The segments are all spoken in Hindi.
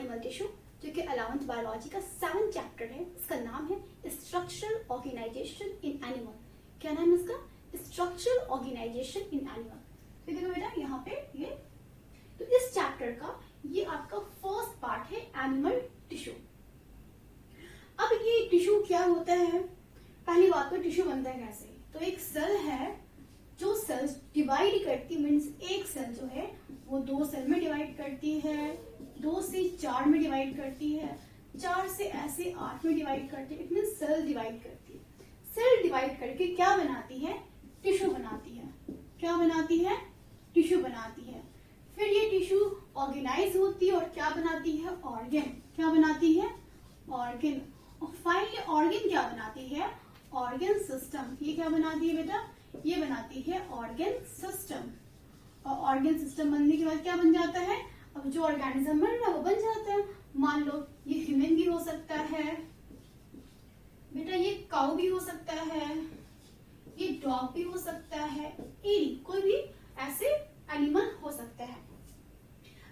एनिमल टिश्यू, जो कि 11th बायोलॉजी का 7th चैप्टर है। इसका नाम है स्ट्रक्चरल ऑर्गेनाइजेशन इन एनिमल। क्या नाम है इसका? Structural organisation in animal. तो देखो बेटा यहाँ पे ये, तो इस चैप्टर का ये आपका फर्स्ट पार्ट है एनिमल टिश्यू। अब ये टिश्यू क्या होता है? पहली बात तो टिश्यू बनता है कैसे? तो एक सेल है जो सेल्स डिवाइड करती, मीन्स एक सेल जो है वो 2 सेल में डिवाइड करती है, 2 से 4 में डिवाइड करती है, 4 से ऐसे 8 में डिवाइड करती है। इट मीन्स सेल डिवाइड करती है। सेल डिवाइड करके क्या बनाती है? टिश्यू बनाती है। क्या बनाती है? टिश्यू बनाती है। फिर ये टिश्यू ऑर्गेनाइज होती है और क्या बनाती है? ऑर्गन। क्या बनाती है? ऑर्गन। और फाइनली ऑर्गन क्या बनाती है? Organ system. ये क्या बनाती है बेटा? ये बनाती है ऑर्गन सिस्टम। और ऑर्गन सिस्टम बनने के बाद क्या बन जाता है? अब जो ऑर्गेनिज्म बन रहा है वो बन जाता है। मान लो ये ह्यूमन भी हो सकता है बेटा, ये काऊ भी हो सकता है, ये डॉग भी हो सकता है, कोई भी ऐसे एनिमल हो सकता है।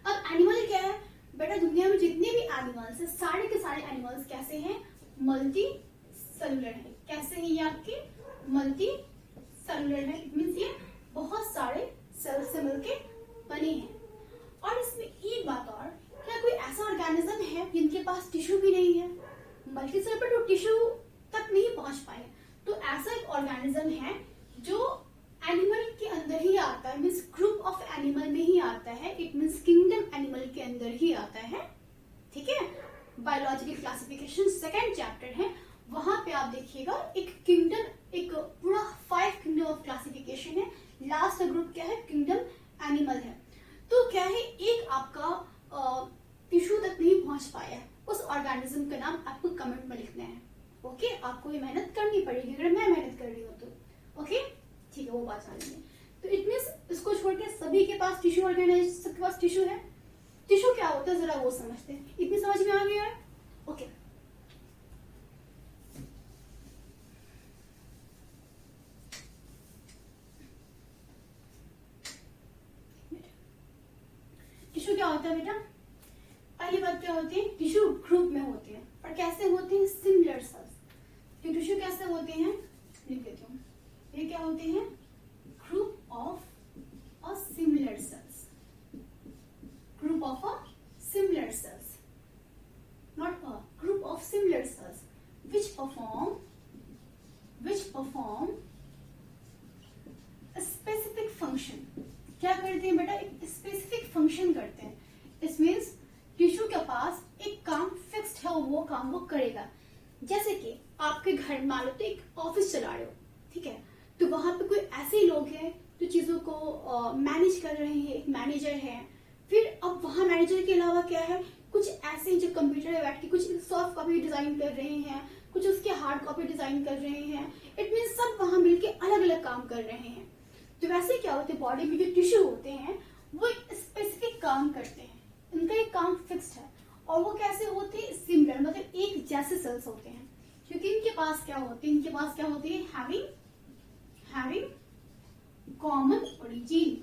अब एनिमल क्या है बेटा? दुनिया में जितने भी एनिमल्स हैं, सारे के सारे एनिमल्स कैसे हैं? मल्टी सेलुलर है। कैसे हैं ये आपके? मल्टी सेलुलर है। इट मींस ये बहुत सारे सेल से मिलके बने हैं। और इसमें एक बात और, क्या कोई ऐसा ऑर्गेनिज्म है जिनके पास टिश्यू भी नहीं है? मल्टी सेलुलर तो टिश्यू तक नहीं पहुंच पाए, तो ऐसा एक ऑर्गेनिज्म है जो एनिमल के अंदर ही आता है, मीन्स ग्रुप ऑफ एनिमल में ही आता है। इट मीन्स किंगडम एनिमल के अंदर ही आता है। ठीक है, बायोलॉजिकल क्लासिफिकेशन 2nd चैप्टर है, वहां पे आप देखिएगा एक किंगडम, एक पूरा 5 किंगडम ऑफ क्लासिफिकेशन है। लास्ट ग्रुप क्या है? किंगडम एनिमल है। तो क्या है, एक आपका टिश्यू तक नहीं पहुंच पाया, उस ऑर्गेनिज्म का नाम आपको कमेंट में लिखना है। ओके, आपको ये मेहनत करनी पड़ेगी अगर मैं मेहनत कर रही हूँ तो। ओके, ठीक है, वो बात जानेंगे। तो इट मींस इसको छोड़ के सभी के पास टिश्यू ऑर्गेनाइज, सबके पास टिश्यू है। टिश्यू क्या होता है जरा वो समझते हैं। इतनी समझ में आ गया है? ओके, टिश्यू क्या होता है बेटा? पहली बात क्या होती है? टिश्यू ग्रुप में होते हैं। और कैसे होते हैं? Similar sales. तो टिश्यू कैसे होते हैं? लिख देती हूँ। ये क्या होते हैं? Group of a similar sales. Group of a similar sales, not a, group of similar sales which perform a specific function। क्या करते हैं बेटा? एक स्पेसिफिक फंक्शन करते हैं। इस मीन्स टिश्यू के पास एक काम फिक्स्ड है और वो काम वो करेगा। जैसे कि आपके घर, मान लो तो एक ऑफिस चला रहे हो, ठीक है, तो वहां पे कोई ऐसे लोग हैं जो चीजों को मैनेज कर रहे हैं, एक मैनेजर है। फिर अब वहां मैनेजर के अलावा क्या है, कुछ ऐसे जो कंप्यूटर में बैठ के कुछ सॉफ्ट कॉपी डिजाइन कर रहे हैं, कुछ उसके हार्ड कॉपी डिजाइन कर रहे हैं। इट मीन्स सब वहां मिलके अलग अलग काम कर रहे हैं। तो वैसे क्या होते हैं, बॉडी में जो टिश्यू होते हैं वो एक स्पेसिफिक काम करते हैं, इनका एक काम फिक्स्ड है। और वो कैसे होते हैं? सिमिलर, मतलब एक जैसे सेल्स होते हैं। क्योंकि इनके पास क्या होते हैं? इनके पास क्या होती है? Having common origin.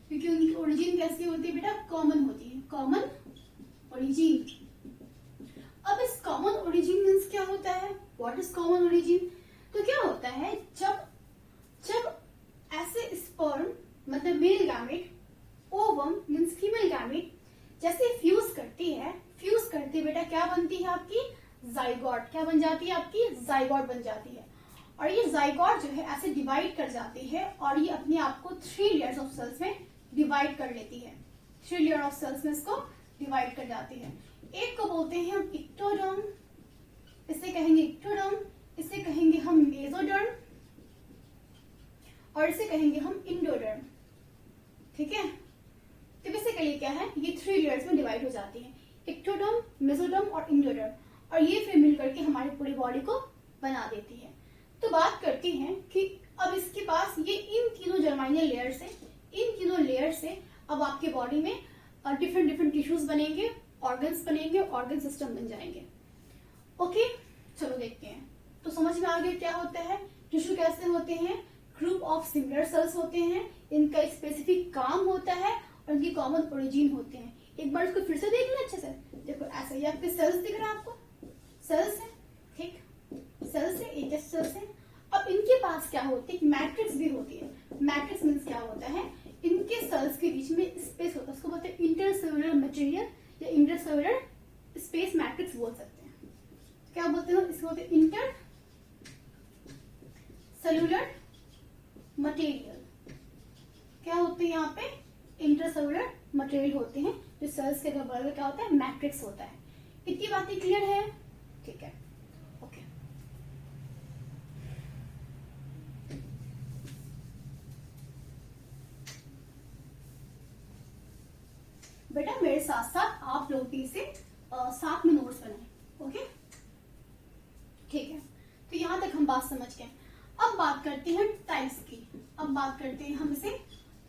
क्योंकि उनकी ओरिजिन कैसी होती है बेटा? कॉमन होती है, कॉमन ओरिजिन। अब इस कॉमन ओरिजिन मीन्स क्या होता है? What is common origin? तो क्या होता है, जब ऐसे स्पर्म, मतलब male gamete, ovum means female gamete, जैसे फ्यूज करती है, फ्यूज करती है बेटा, क्या बनती है आपकी? जाइगोट। क्या बन जाती है आपकी? जाइगोट बन जाती है। और ये जाइगोट जो है ऐसे डिवाइड कर जाती है और ये अपने आप को 3 लेयर्स ऑफ सेल्स में डिवाइड कर लेती है। 3 लेयर ऑफ सेल्स में इसको डिवाइड कर जाती है। एक को बोलते हैं हम इक्टोडर्म, इसे कहेंगे इक्टोडर्म, इसे कहेंगे हम मेसोडर्म, और इसे कहेंगे हम इंडोडर्म। ठीक है, तो बेसिकली क्या है, ये 3 लेयर्स में डिवाइड हो जाती है, इक्टोडर्म, मेसोडर्म और इंडोडर्म, और ये फिर मिलकर के हमारी पूरी बॉडी को बना देती है। तो बात करते हैं कि अब इसके पास ये इन तीनों जर्माइनल लेयर से, इन तीनों लेयर से अब आपके बॉडी में डिफरेंट टिश्यूज बनेंगे, ऑर्गन्स बनेंगे, ऑर्गन सिस्टम बन जाएंगे। ओके, चलो देखते हैं। तो समझ में आ गया क्या होता है, टिश्यू कैसे होते हैं? ग्रुप ऑफ सिमिलर सेल्स होते हैं, इनका स्पेसिफिक काम होता है और इनकी कॉमन ओरिजिन होते हैं। एक बार इसको फिर से देख लें अच्छे से। देखो, है, ये आपके सेल्स दिख रहा है आपको, सेल्स है, ठीक, सेल्स है, ये जस्ट सेल्स है। अब इनके पास क्या होती है, मैट्रिक्स भी होती है। मैट्रिक्स मीन्स क्या होता है, इनके सेल्स के बीच में स्पेस होता है, उसको बोलते हैं इंटरसेल्युलर मटेरियल या इंटरसेल्युलर स्पेस मैट्रिक्स बोल सकते हैं। क्या बोलते हैं इसको, बोलते हैं इंटर सेल्युलर मटेरियल। क्या होते हैं यहाँ पे, इंटरसेल्युलर मटेरियल होते हैं, जो सेल्स के बगल में क्या होता है, मैट्रिक्स होता है। इतनी बातें क्लियर है, ठीक है, ओके। बेटा मेरे साथ साथ आप लोग भी इसे साथ में नोट्स बनाएं, ओके, ठीक है। तो यहां तक हम बात समझ गए। अब बात करते हैं टाइप्स की। अब बात करते हैं हम इसे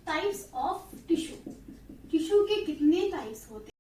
टाइप्स ऑफ टिश्यू। टिश्यू के कितने टाइप्स होते हैं।